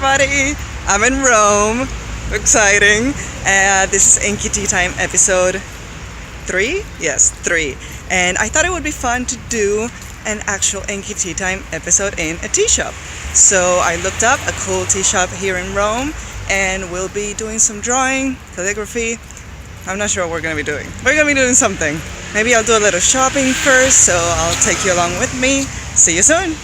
everybody! I'm in Rome. Exciting. This is Inky Tea Time episode 3? Yes, 3. And I thought it would be fun to do an actual Inky Tea Time episode in a tea shop. So I looked up a cool tea shop here in Rome, and we'll be doing some drawing, calligraphy. I'm not sure what we're going to be doing. We're going to be doing something. Maybe I'll do a little shopping first, so I'll take you along with me. See you soon!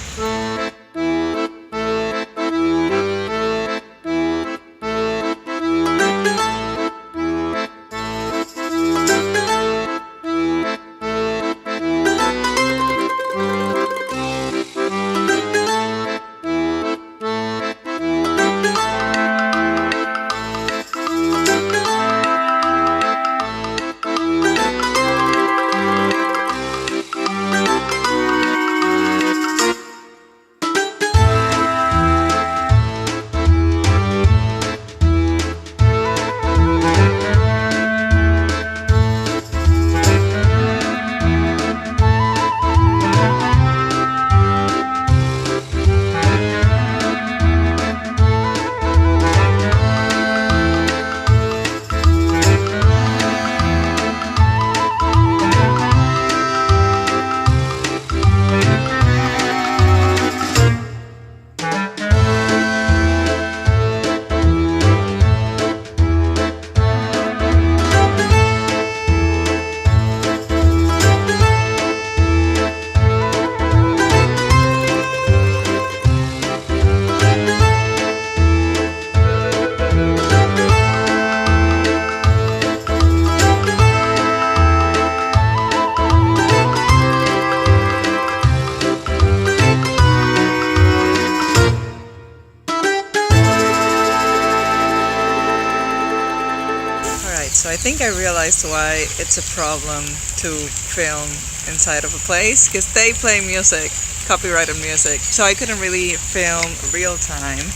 So I think I realized why it's a problem to film inside of a place, because they play music, copyrighted music. So I couldn't really film real time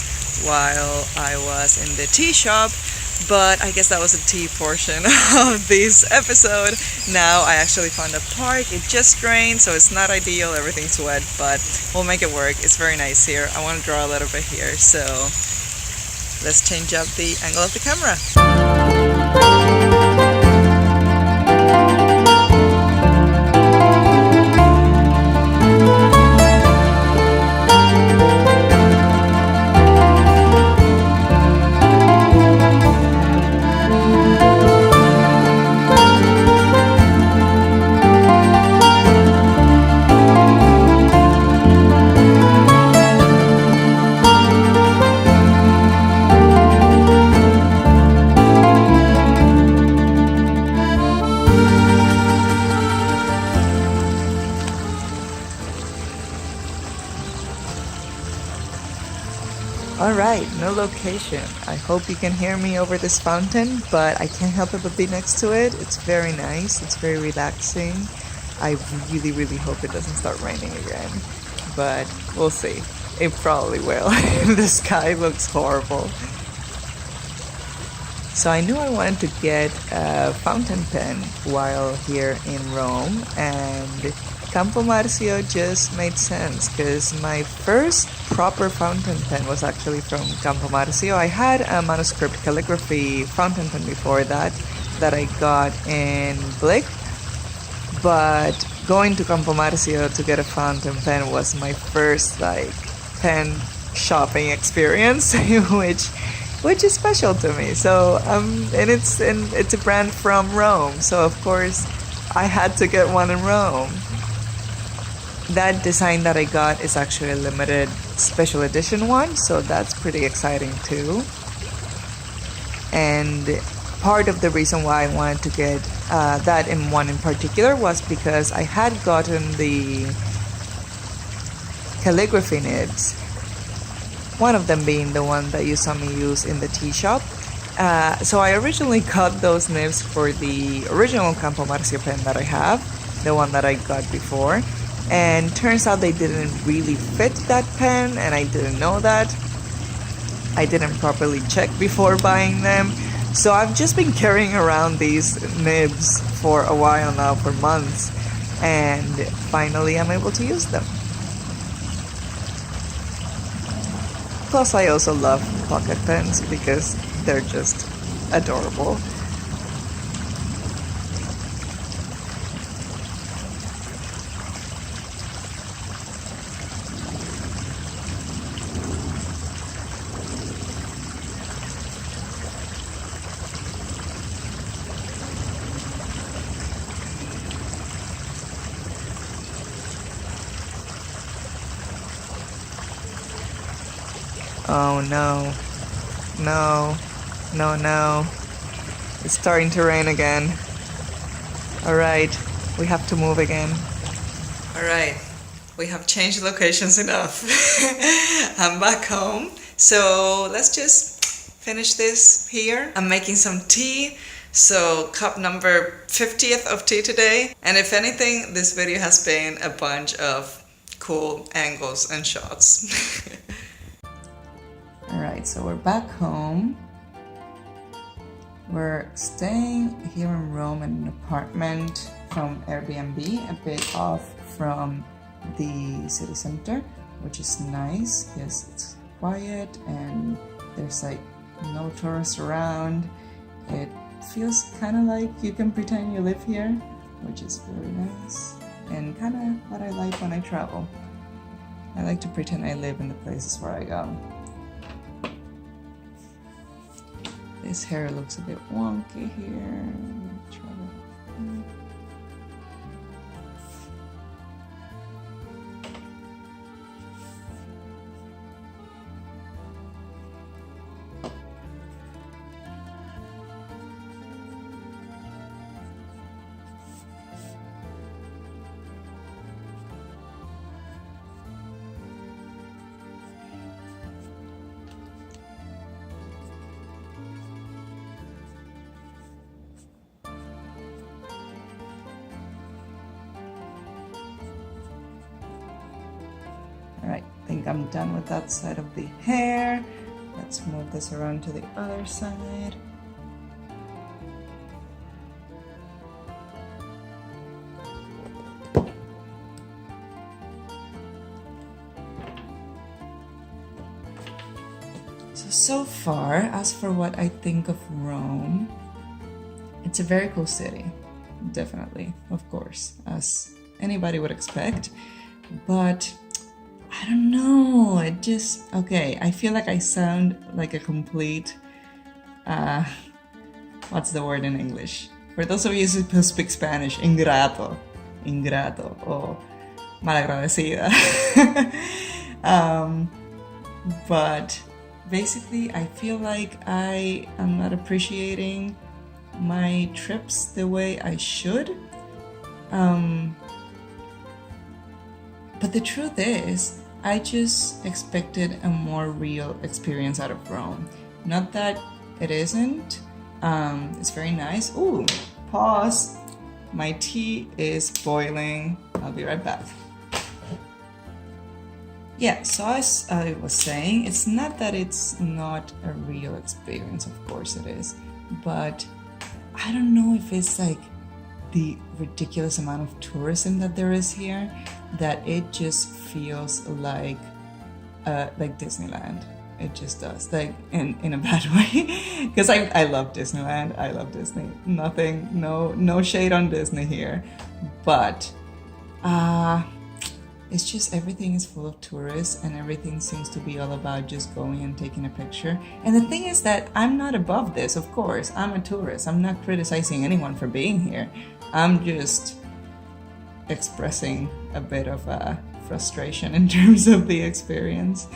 while I was in the tea shop, but I guess that was the tea portion of this episode. Now I actually found a park. It just rained, so it's not ideal, everything's wet, but we'll make it work. It's very nice here. I want to draw a little bit here, so let's change up the angle of the camera. Alright, no location. I hope you can hear me over this fountain, but I can't help it but be next to it. It's very nice, it's very relaxing. I really hope it doesn't start raining again, but we'll see. It probably will. The sky looks horrible. So I knew I wanted to get a fountain pen while here in Rome, and Campo Marzio just made sense because my first proper fountain pen was actually from Campo Marzio. I had a manuscript calligraphy fountain pen before that I got in Blick, but going to Campo Marzio to get a fountain pen was my first pen shopping experience, which is special to me. So and it's a brand from Rome, so of course I had to get one in Rome. That design that I got is actually a limited special edition one, so that's pretty exciting too. And part of the reason why I wanted to get that in one in particular was because I had gotten the calligraphy nibs, one of them being the one that you saw me use in the tea shop. So I originally got those nibs for the original Campo Marzio pen that I have, the one that I got before. And turns out they didn't really fit that pen, and I didn't know that. I didn't properly check before buying them. So I've just been carrying around these nibs for a while now, for months, and finally I'm able to use them. Plus, I also love pocket pens because they're just adorable. Oh no, no, no, no. It's starting to rain again. Alright, we have to move again. Alright, we have changed locations enough. I'm back home, so let's just finish this here. I'm making some tea, so cup number 50th of tea today. And if anything, this video has been a bunch of cool angles and shots. Alright, so we're back home. We're staying here in Rome in an apartment from Airbnb, a bit off from the city center, which is nice. Yes, it's quiet and there's like no tourists around. It feels kind of like you can pretend you live here, which is very nice and kind of what I like when I travel. I like to pretend I live in the places where I go. This hair looks a bit wonky here. Alright, I think I'm done with that side of the hair. Let's move this around to the other side. So far, as for what I think of Rome, it's a very cool city. Definitely, of course, as anybody would expect. But I don't know, it just, okay, I feel like I sound like a complete, what's the word in English? For those of you who speak Spanish, ingrato, or malagradecida. But basically, I feel like I am not appreciating my trips the way I should. But the truth is, I just expected a more real experience out of Rome. Not that it isn't. It's very nice. Ooh, pause. My tea is boiling. I'll be right back. Yeah, so as I was saying, it's not that it's not a real experience, of course it is, but I don't know if it's like the ridiculous amount of tourism that there is here, that it just feels like Disneyland. It just does, like in a bad way. Because I love Disneyland, I love Disney. Nothing, no shade on Disney here, but it's just everything is full of tourists and everything seems to be all about just going and taking a picture. And the thing is that I'm not above this, of course. I'm a tourist. I'm not criticizing anyone for being here. I'm just expressing a bit of frustration in terms of the experience.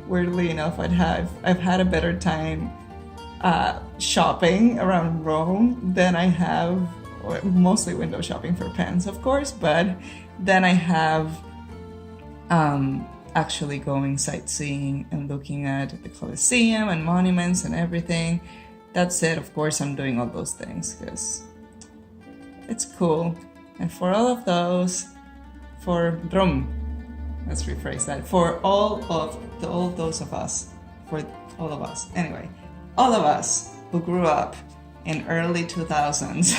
Weirdly enough, I've had a better time shopping around Rome than I have, mostly window shopping for pens, of course, but then I have actually going sightseeing and looking at the Colosseum and monuments and everything. That's it. Of course, I'm doing all those things because it's cool. And for all of those, for Rome, let's rephrase that, for all those of us, for all of us, anyway, all of us who grew up in early 2000s,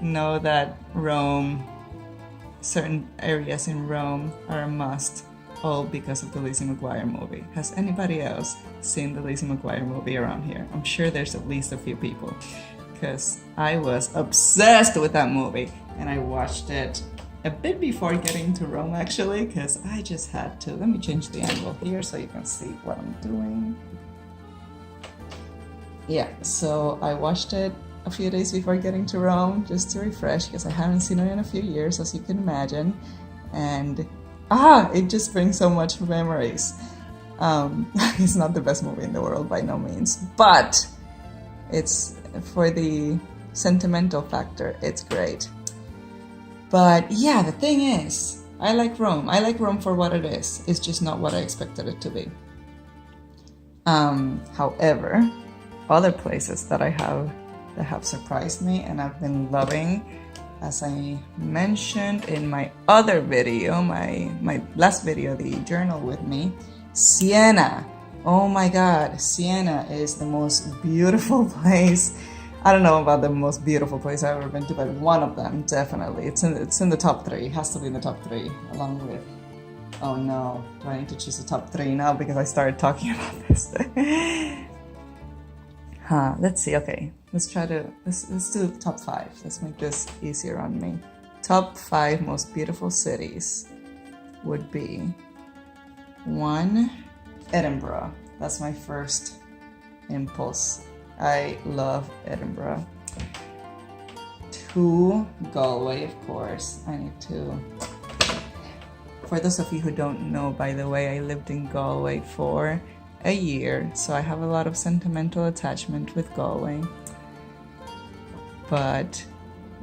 know that Rome certain areas in Rome are a must, all because of the Lizzie McGuire movie. Has anybody else seen the Lizzie McGuire movie around here? I'm sure there's at least a few people, because I was obsessed with that movie, and I watched it a bit before getting to Rome, actually, because I just had to. Let me change the angle here so you can see what I'm doing. Yeah, so I watched it a few days before getting to Rome, just to refresh, because I haven't seen it in a few years, as you can imagine, and it just brings so much memories. It's not the best movie in the world by no means, but it's, for the sentimental factor, it's great. But yeah, the thing is, I like Rome. I like Rome for what it is. It's just not what I expected it to be. However, other places that have surprised me and I've been loving, as I mentioned in my other video, my last video, the journal with me, Siena. Oh my God, Siena is the most beautiful place. I don't know about the most beautiful place I've ever been to, but one of them, definitely. It's in the top 3. It has to be in the top 3, along with, oh no, do I need to choose the top 3 now because I started talking about this? Let's see, okay. Let's do top 5. Let's make this easier on me. Top 5 most beautiful cities would be 1, Edinburgh. That's my first impulse. I love Edinburgh. 2, Galway, of course. I need to... For those of you who don't know, by the way, I lived in Galway for a year, so I have a lot of sentimental attachment with Galway. But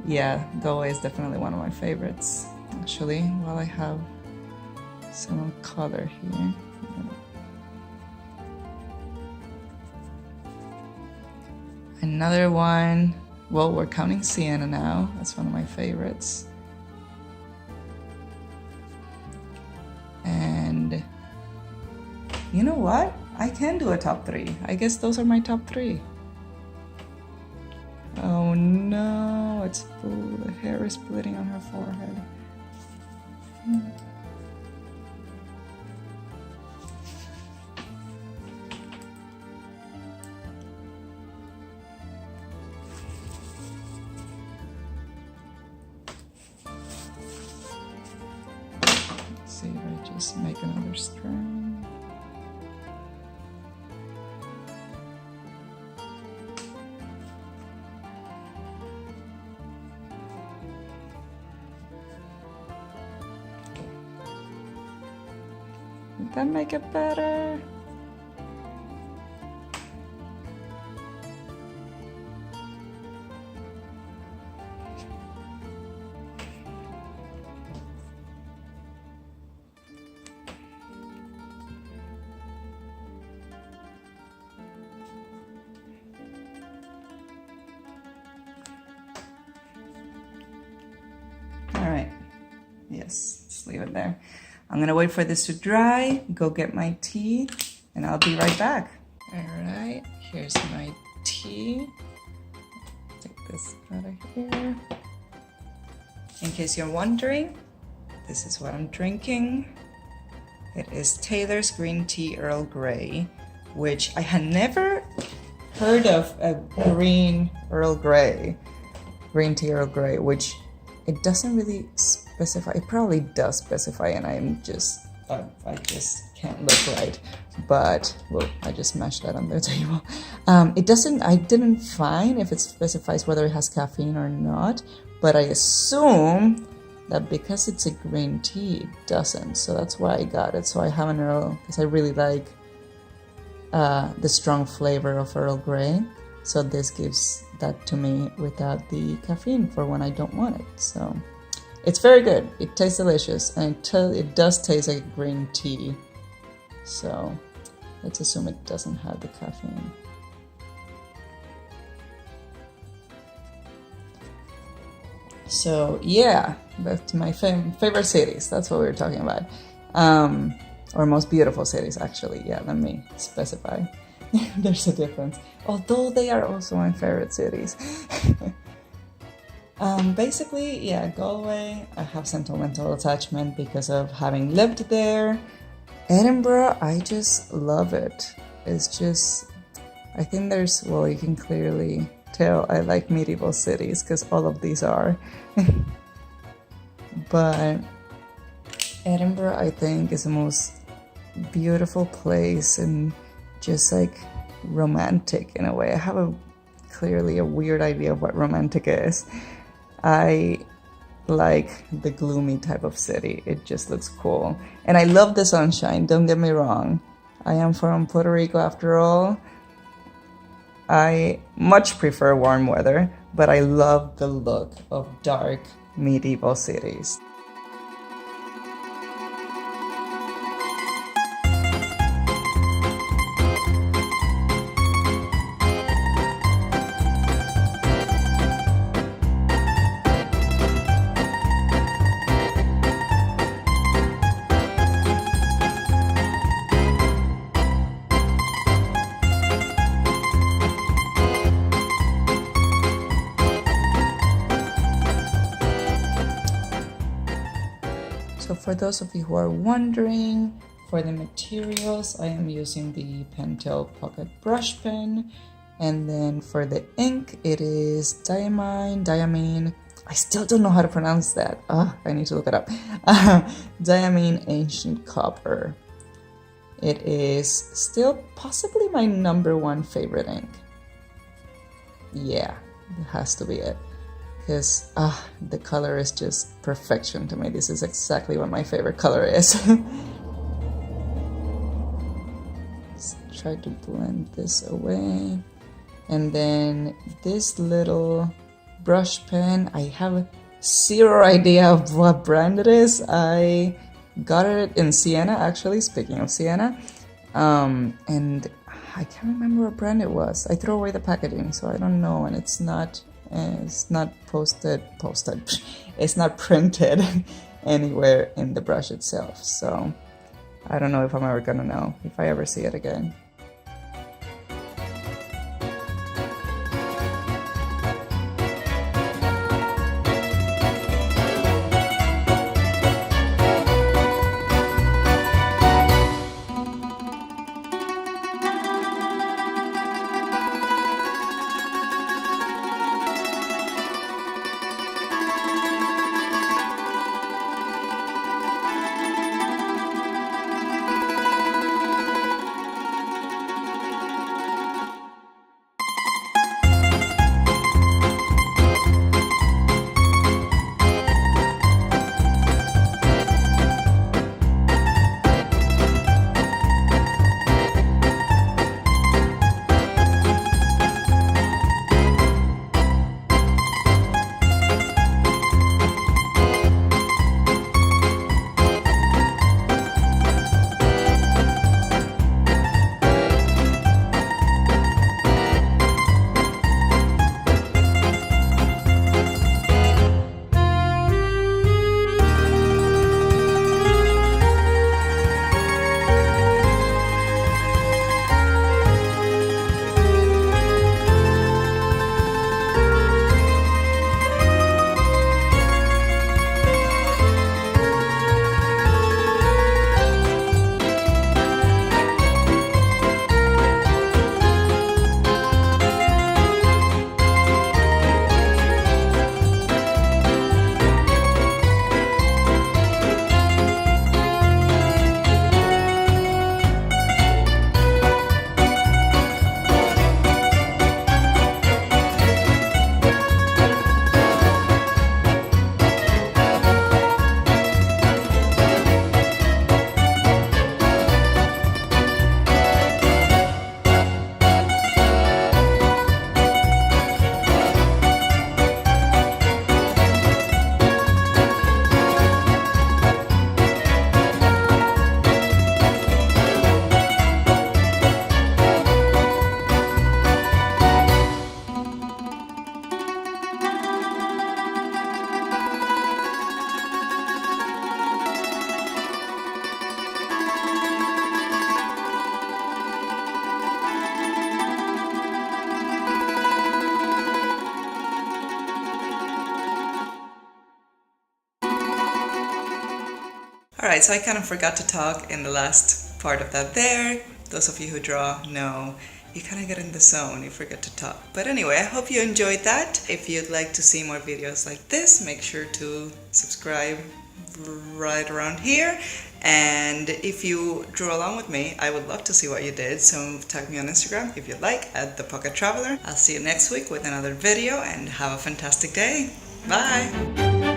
yeah, Galway is definitely one of my favorites. Actually, while I have some color here. Another one, well, we're counting Siena now. That's one of my favorites. And you know what? I can do a top 3. I guess those are my top 3. Oh no, it's full. The hair is splitting on her forehead. Let's see if I just make another strand. Did that make it better? All right. Yes, just leave it there. I'm gonna wait for this to dry, go get my tea, and I'll be right back. All right, here's my tea. Take this out of here. In case you're wondering, this is what I'm drinking. It is Taylor's Green Tea Earl Grey, which I had never heard of a green Earl Grey, green tea Earl Grey, which it doesn't really specify. It probably does specify, and I just can't look right. But well, I just mashed that on the table. It doesn't. I didn't find if it specifies whether it has caffeine or not. But I assume that because it's a green tea, it doesn't. So that's why I got it. So I have an Earl because I really like the strong flavor of Earl Grey. So this gives that to me without the caffeine for when I don't want it. So it's very good. It tastes delicious, and it does taste like green tea. So let's assume it doesn't have the caffeine. So yeah, back to my favorite cities. That's what we were talking about. Or most beautiful cities, actually. Yeah, let me specify. There's a difference. Although they are also my favorite cities. Basically, yeah, Galway, I have sentimental attachment because of having lived there. Edinburgh, I just love it. It's just, I think there's, well, you can clearly tell I like medieval cities because all of these are. But Edinburgh, I think, is the most beautiful place and just like romantic in a way. I have clearly a weird idea of what romantic is. I like the gloomy type of city. It just looks cool. And I love the sunshine, don't get me wrong. I am from Puerto Rico after all. I much prefer warm weather, but I love the look of dark medieval cities. So for those of you who are wondering, for the materials, I am using the Pentel Pocket Brush Pen. And then for the ink, it is diamine, I still don't know how to pronounce that. I need to look it up. Diamine Ancient Copper. It is still possibly my #1 favorite ink. Yeah, it has to be it. Because the color is just perfection to me. This is exactly what my favorite color is. Let's try to blend this away. And then this little brush pen, I have zero idea of what brand it is. I got it in Siena, actually, speaking of Siena. And I can't remember what brand it was. I threw away the packaging, so I don't know, and it's not posted. It's not printed anywhere in the brush itself. So I don't know if I'm ever gonna know if I ever see it again. Alright, so I kind of forgot to talk in the last part of that there. Those of you who draw know you kind of get in the zone, you forget to talk. But anyway, I hope you enjoyed that. If you'd like to see more videos like this, make sure to subscribe right around here. And if you drew along with me, I would love to see what you did. So tag me on Instagram if you'd like, at The Pocket Traveler. I'll see you next week with another video, and have a fantastic day. Bye!